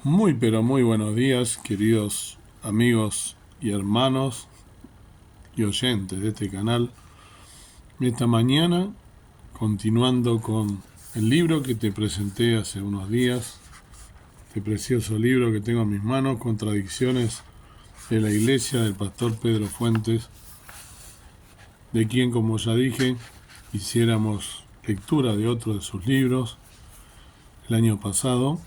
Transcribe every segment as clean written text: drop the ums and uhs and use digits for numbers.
Muy pero muy buenos días, queridos amigos y hermanos y oyentes de este canal. Esta mañana, continuando con el libro que te presenté hace unos días, este precioso libro que tengo en mis manos, Contradicciones de la Iglesia, del pastor Pedro Fuentes, de quien, como ya dije, hiciéramos lectura de otro de sus libros el año pasado.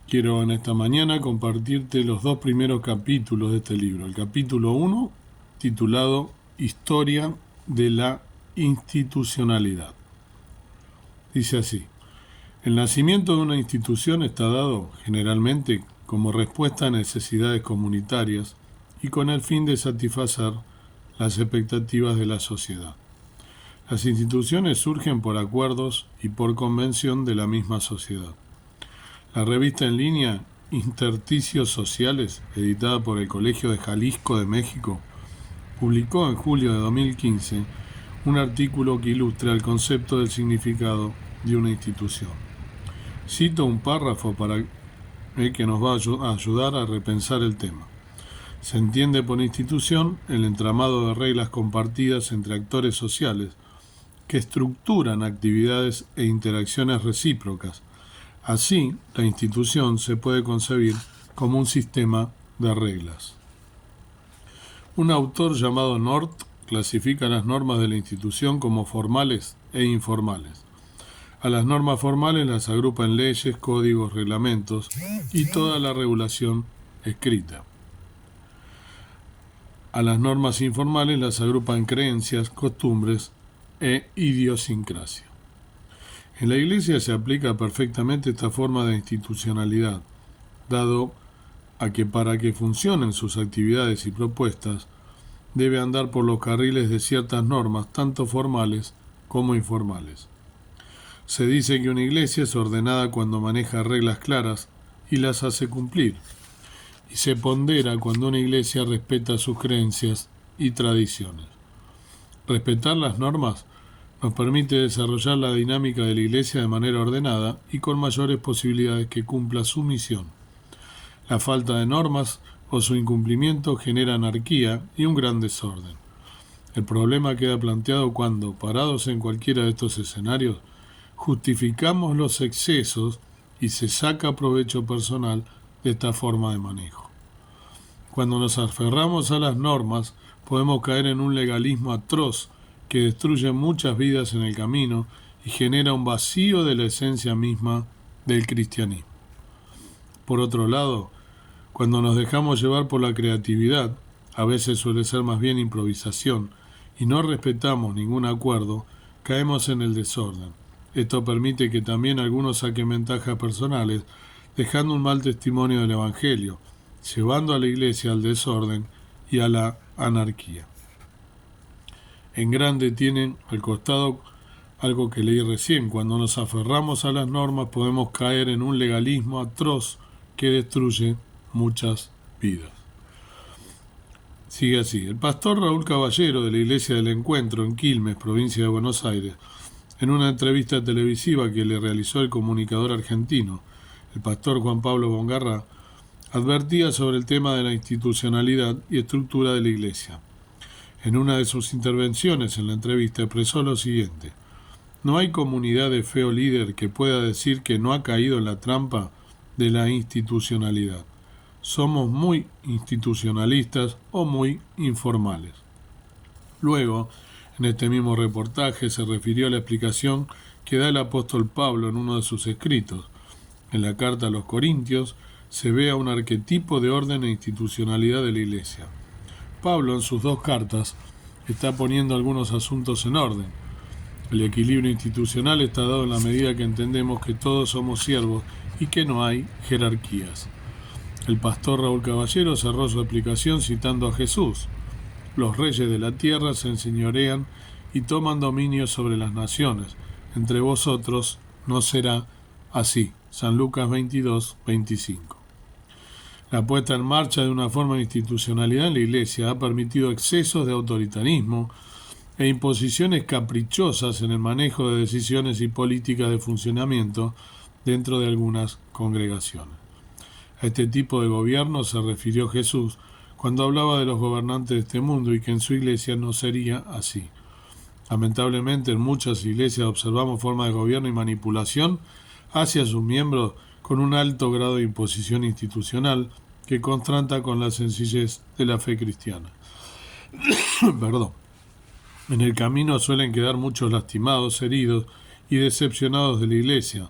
Quiero en esta mañana compartirte los dos primeros capítulos de este libro. El capítulo 1, titulado Historia de la institucionalidad. Dice así: el nacimiento de una institución está dado, generalmente, como respuesta a necesidades comunitarias y con el fin de satisfacer las expectativas de la sociedad. Las instituciones surgen por acuerdos y por convención de la misma sociedad. La revista en línea Intersticios Sociales, editada por el Colegio de Jalisco de México, publicó en julio de 2015 un artículo que ilustra el concepto del significado de una institución. Cito un párrafo que nos va a ayudar a repensar el tema. Se entiende por institución el entramado de reglas compartidas entre actores sociales que estructuran actividades e interacciones recíprocas. Así, la institución se puede concebir como un sistema de reglas. Un autor llamado North clasifica las normas de la institución como formales e informales. A las normas formales las agrupa en leyes, códigos, reglamentos y toda la regulación escrita. A las normas informales las agrupa en creencias, costumbres e idiosincrasia. En la Iglesia se aplica perfectamente esta forma de institucionalidad, dado a que para que funcionen sus actividades y propuestas, debe andar por los carriles de ciertas normas, tanto formales como informales. Se dice que una iglesia es ordenada cuando maneja reglas claras y las hace cumplir, y se pondera cuando una iglesia respeta sus creencias y tradiciones. Respetar las normas nos permite desarrollar la dinámica de la Iglesia de manera ordenada y con mayores posibilidades que cumpla su misión. La falta de normas o su incumplimiento genera anarquía y un gran desorden. El problema queda planteado cuando, parados en cualquiera de estos escenarios, justificamos los excesos y se saca provecho personal de esta forma de manejo. Cuando nos aferramos a las normas, podemos caer en un legalismo atroz que destruye muchas vidas en el camino y genera un vacío de la esencia misma del cristianismo. Por otro lado, cuando nos dejamos llevar por la creatividad, a veces suele ser más bien improvisación, y no respetamos ningún acuerdo, caemos en el desorden. Esto permite que también algunos saquen ventajas personales, dejando un mal testimonio del Evangelio, llevando a la Iglesia al desorden y a la anarquía. En grande tienen al costado algo que leí recién: cuando nos aferramos a las normas podemos caer en un legalismo atroz que destruye muchas vidas. Sigue así: el pastor Raúl Caballero, de la Iglesia del Encuentro en Quilmes, provincia de Buenos Aires, en una entrevista televisiva que le realizó el comunicador argentino, el pastor Juan Pablo Bongarrá, advertía sobre el tema de la institucionalidad y estructura de la Iglesia. En una de sus intervenciones en la entrevista expresó lo siguiente: no hay comunidad de fe o líder que pueda decir que no ha caído en la trampa de la institucionalidad. Somos muy institucionalistas o muy informales. Luego, en este mismo reportaje se refirió a la explicación que da el apóstol Pablo en uno de sus escritos. En la carta a los Corintios se ve a un arquetipo de orden e institucionalidad de la Iglesia. Pablo, en sus dos cartas, está poniendo algunos asuntos en orden. El equilibrio institucional está dado en la medida que entendemos que todos somos siervos y que no hay jerarquías. El pastor Raúl Caballero cerró su explicación citando a Jesús: los reyes de la tierra se enseñorean y toman dominio sobre las naciones. Entre vosotros no será así. San Lucas 22, 25. La puesta en marcha de una forma de institucionalidad en la Iglesia ha permitido excesos de autoritarismo e imposiciones caprichosas en el manejo de decisiones y políticas de funcionamiento dentro de algunas congregaciones. A este tipo de gobierno se refirió Jesús cuando hablaba de los gobernantes de este mundo y que en su iglesia no sería así. Lamentablemente en muchas iglesias observamos formas de gobierno y manipulación hacia sus miembros con un alto grado de imposición institucional que contrasta con la sencillez de la fe cristiana. Perdón. En el camino suelen quedar muchos lastimados, heridos y decepcionados de la iglesia,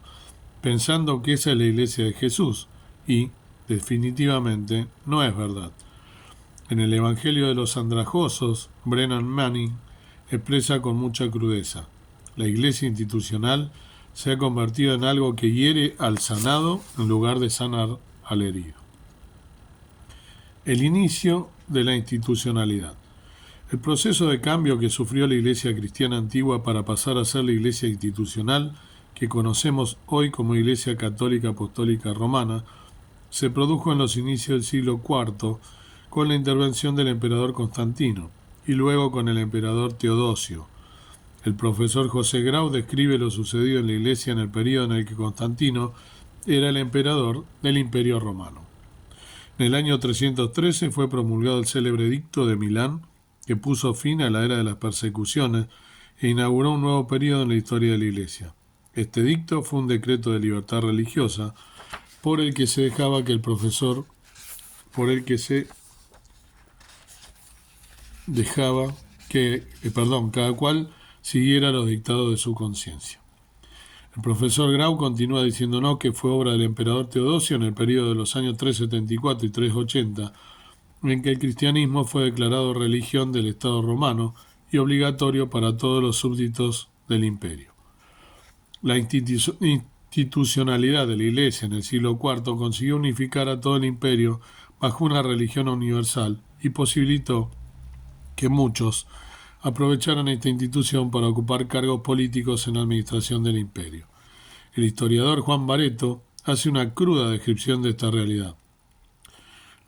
pensando que esa es la iglesia de Jesús, y, definitivamente, no es verdad. En el Evangelio de los Andrajosos, Brennan Manning expresa con mucha crudeza: la iglesia institucional se ha convertido en algo que hiere al sanado en lugar de sanar al herido. El inicio de la institucionalidad. El proceso de cambio que sufrió la iglesia cristiana antigua para pasar a ser la iglesia institucional que conocemos hoy como Iglesia Católica Apostólica Romana se produjo en los inicios del siglo IV con la intervención del emperador Constantino y luego con el emperador Teodosio. El profesor José Grau describe lo sucedido en la iglesia en el período en el que Constantino era el emperador del Imperio Romano. En el año 313 fue promulgado el célebre Edicto de Milán, que puso fin a la era de las persecuciones e inauguró un nuevo período en la historia de la Iglesia. Este edicto fue un decreto de libertad religiosa por el que se dejaba que cada cual siguiera los dictados de su conciencia. El profesor Grau continúa diciéndonos que fue obra del emperador Teodosio en el período de los años 374 y 380, en que el cristianismo fue declarado religión del Estado romano y obligatorio para todos los súbditos del imperio. La institucionalidad de la Iglesia en el siglo IV consiguió unificar a todo el imperio bajo una religión universal y posibilitó que muchos aprovecharan esta institución para ocupar cargos políticos en la administración del imperio. El historiador Juan Barreto hace una cruda descripción de esta realidad.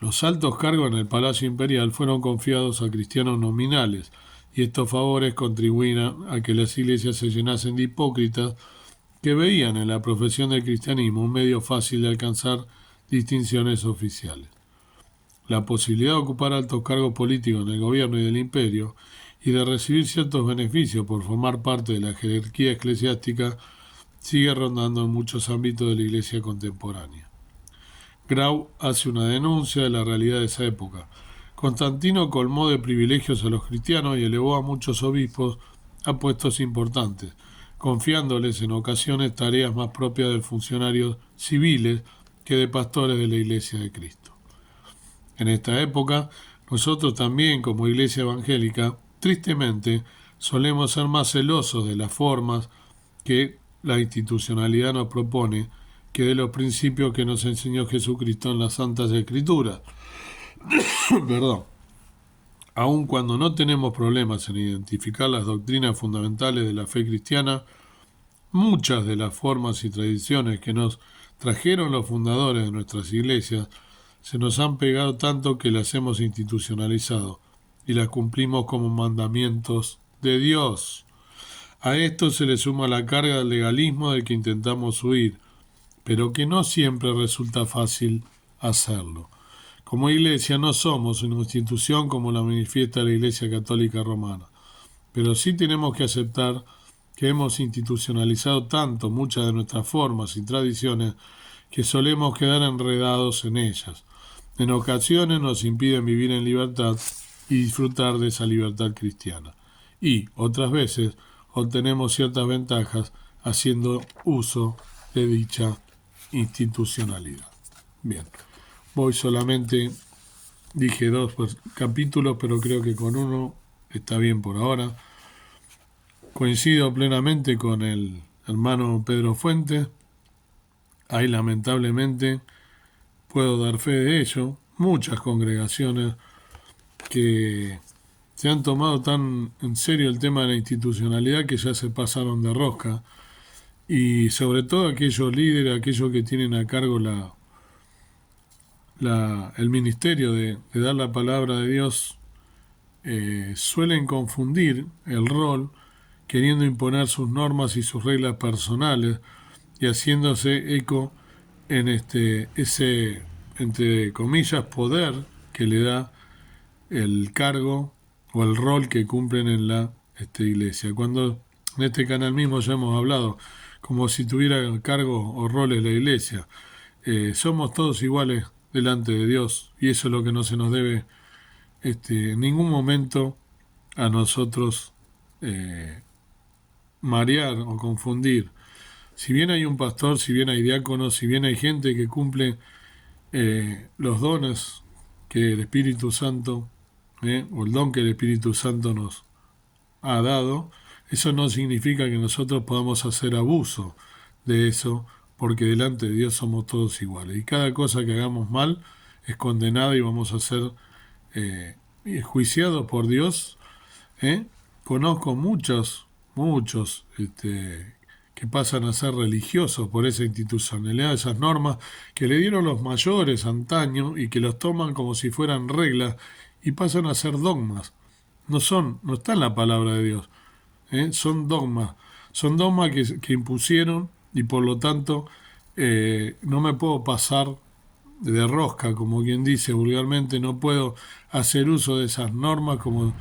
Los altos cargos en el Palacio Imperial fueron confiados a cristianos nominales, y estos favores contribuían a que las iglesias se llenasen de hipócritas que veían en la profesión del cristianismo un medio fácil de alcanzar distinciones oficiales. La posibilidad de ocupar altos cargos políticos en el gobierno y del imperio y de recibir ciertos beneficios por formar parte de la jerarquía eclesiástica sigue rondando en muchos ámbitos de la iglesia contemporánea. Grau hace una denuncia de la realidad de esa época. Constantino colmó de privilegios a los cristianos y elevó a muchos obispos a puestos importantes, confiándoles en ocasiones tareas más propias de funcionarios civiles que de pastores de la Iglesia de Cristo. En esta época, nosotros también, como Iglesia Evangélica, tristemente, solemos ser más celosos de las formas que la institucionalidad nos propone que de los principios que nos enseñó Jesucristo en las Santas Escrituras. Perdón. Aun cuando no tenemos problemas en identificar las doctrinas fundamentales de la fe cristiana, muchas de las formas y tradiciones que nos trajeron los fundadores de nuestras iglesias se nos han pegado tanto que las hemos institucionalizado y las cumplimos como mandamientos de Dios. A esto se le suma la carga del legalismo del que intentamos huir, pero que no siempre resulta fácil hacerlo. Como iglesia no somos una institución como la manifiesta la Iglesia Católica Romana, pero sí tenemos que aceptar que hemos institucionalizado tanto muchas de nuestras formas y tradiciones que solemos quedar enredados en ellas. En ocasiones nos impiden vivir en libertad y disfrutar de esa libertad cristiana. Y, otras veces, obtenemos ciertas ventajas haciendo uso de dicha institucionalidad. Bien, dije 2 capítulos, pero creo que con uno está bien por ahora. Coincido plenamente con el hermano Pedro Fuentes. Ahí lamentablemente puedo dar fe de ello. Muchas congregaciones que se han tomado tan en serio el tema de la institucionalidad que ya se pasaron de rosca. Y sobre todo aquellos líderes, aquellos que tienen a cargo el ministerio de dar la palabra de Dios, suelen confundir el rol queriendo imponer sus normas y sus reglas personales y haciéndose eco en ese, entre comillas, poder que le da el cargo o el rol que cumplen en la iglesia. Cuando en este canal mismo ya hemos hablado, como si tuviera cargo o roles la iglesia, somos todos iguales delante de Dios y eso es lo que no se nos debe en ningún momento a nosotros marear o confundir. Si bien hay un pastor, si bien hay diáconos, si bien hay gente que cumple los dones que el Espíritu Santo, o el don que el Espíritu Santo nos ha dado, eso no significa que nosotros podamos hacer abuso de eso, porque delante de Dios somos todos iguales. Y cada cosa que hagamos mal es condenada y vamos a ser juiciados por Dios. Conozco muchos que pasan a ser religiosos por esa institucionalidad, esas normas que le dieron los mayores antaño y que los toman como si fueran reglas y pasan a ser dogmas. No está en la palabra de Dios, son dogmas que impusieron y por lo tanto no me puedo pasar de rosca, como quien dice vulgarmente, no puedo hacer uso de esas normas como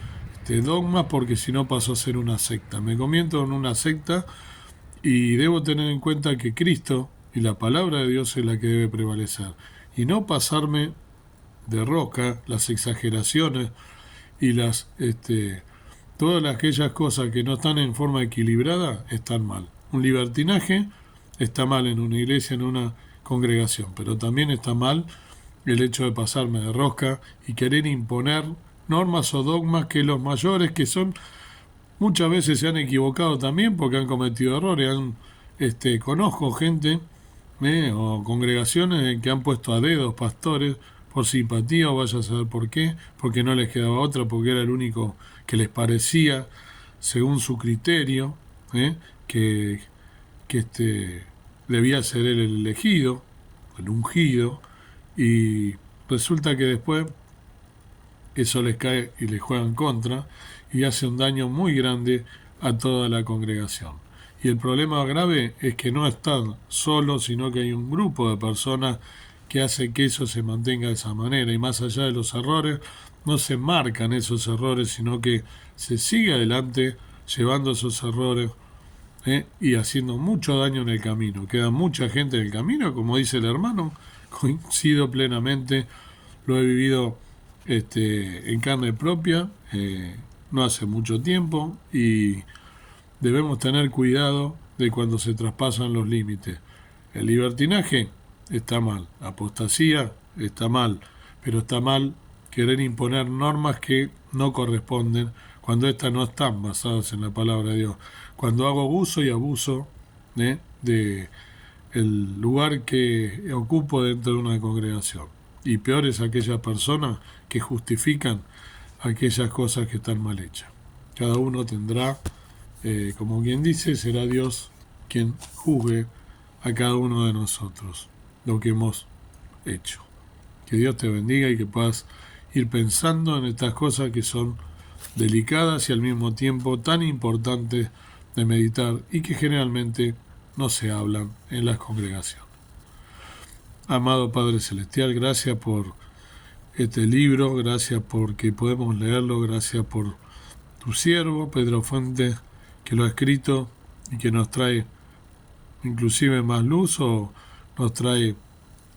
dogmas porque si no paso a ser una secta. Me convierto en una secta y debo tener en cuenta que Cristo y la palabra de Dios es la que debe prevalecer y no pasarme de rosca las exageraciones y todas aquellas cosas que no están en forma equilibrada están mal. Un libertinaje está mal en una iglesia, en una congregación, pero también está mal el hecho de pasarme de rosca y querer imponer normas o dogmas que los mayores, que son muchas veces se han equivocado también porque han cometido errores. Conozco gente o congregaciones que han puesto a dedos pastores por simpatía o vaya a saber por qué, porque no les quedaba otra, porque era el único que les parecía según su criterio, que debía ser él el elegido, el ungido, y resulta que después eso les cae y les juega en contra y hace un daño muy grande a toda la congregación. Y el problema grave es que no están solos, sino que hay un grupo de personas que hace que eso se mantenga de esa manera. Y más allá de los errores, no se marcan esos errores, sino que se sigue adelante llevando esos errores y haciendo mucho daño en el camino. Queda mucha gente en el camino, como dice el hermano, coincido plenamente, lo he vivido en carne propia, no hace mucho tiempo, y debemos tener cuidado de cuando se traspasan los límites. El libertinaje está mal, la apostasía está mal, pero está mal querer imponer normas que no corresponden cuando éstas no están basadas en la palabra de Dios. Cuando hago uso y abuso de el lugar que ocupo dentro de una congregación. Y peor es aquellas personas que justifican aquellas cosas que están mal hechas. Cada uno tendrá, como quien dice, será Dios quien juzgue a cada uno de nosotros lo que hemos hecho. Que Dios te bendiga y que puedas ir pensando en estas cosas que son delicadas y al mismo tiempo tan importantes de meditar y que generalmente no se hablan en las congregaciones. Amado Padre Celestial, gracias por este libro, gracias porque podemos leerlo, gracias por tu siervo Pedro Fuentes, que lo ha escrito y que nos trae inclusive más luz o nos trae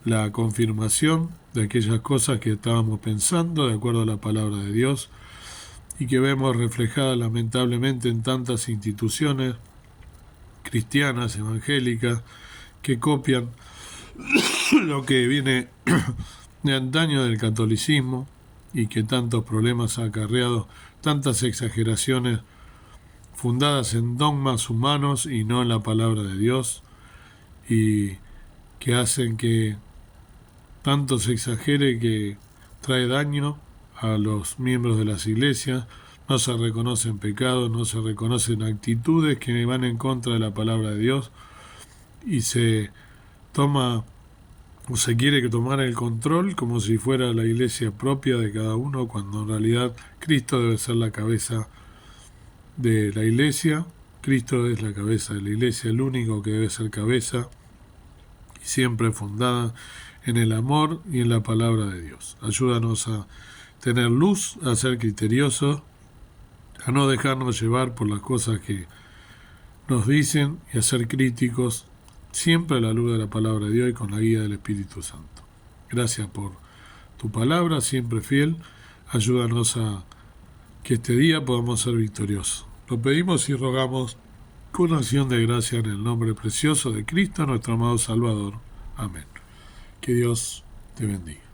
la confirmación de aquellas cosas que estábamos pensando de acuerdo a la palabra de Dios y que vemos reflejadas lamentablemente en tantas instituciones cristianas, evangélicas, que copian lo que viene de antaño del catolicismo y que tantos problemas ha acarreado, tantas exageraciones fundadas en dogmas humanos y no en la palabra de Dios, y que hacen que tanto se exagere que trae daño a los miembros de las iglesias. No se reconocen pecados, no se reconocen actitudes que van en contra de la palabra de Dios y se toma o se quiere tomar el control como si fuera la iglesia propia de cada uno, cuando en realidad Cristo debe ser la cabeza de la iglesia Cristo es la cabeza de la Iglesia, el único que debe ser cabeza, y siempre fundada en el amor y en la palabra de Dios. Ayúdanos a tener luz, a ser criteriosos, a no dejarnos llevar por las cosas que nos dicen y a ser críticos, siempre a la luz de la palabra de Dios y con la guía del Espíritu Santo. Gracias por tu palabra, siempre fiel. Ayúdanos a que este día podamos ser victoriosos. Lo pedimos y rogamos con acción de gracia en el nombre precioso de Cristo, nuestro amado Salvador. Amén. Que Dios te bendiga.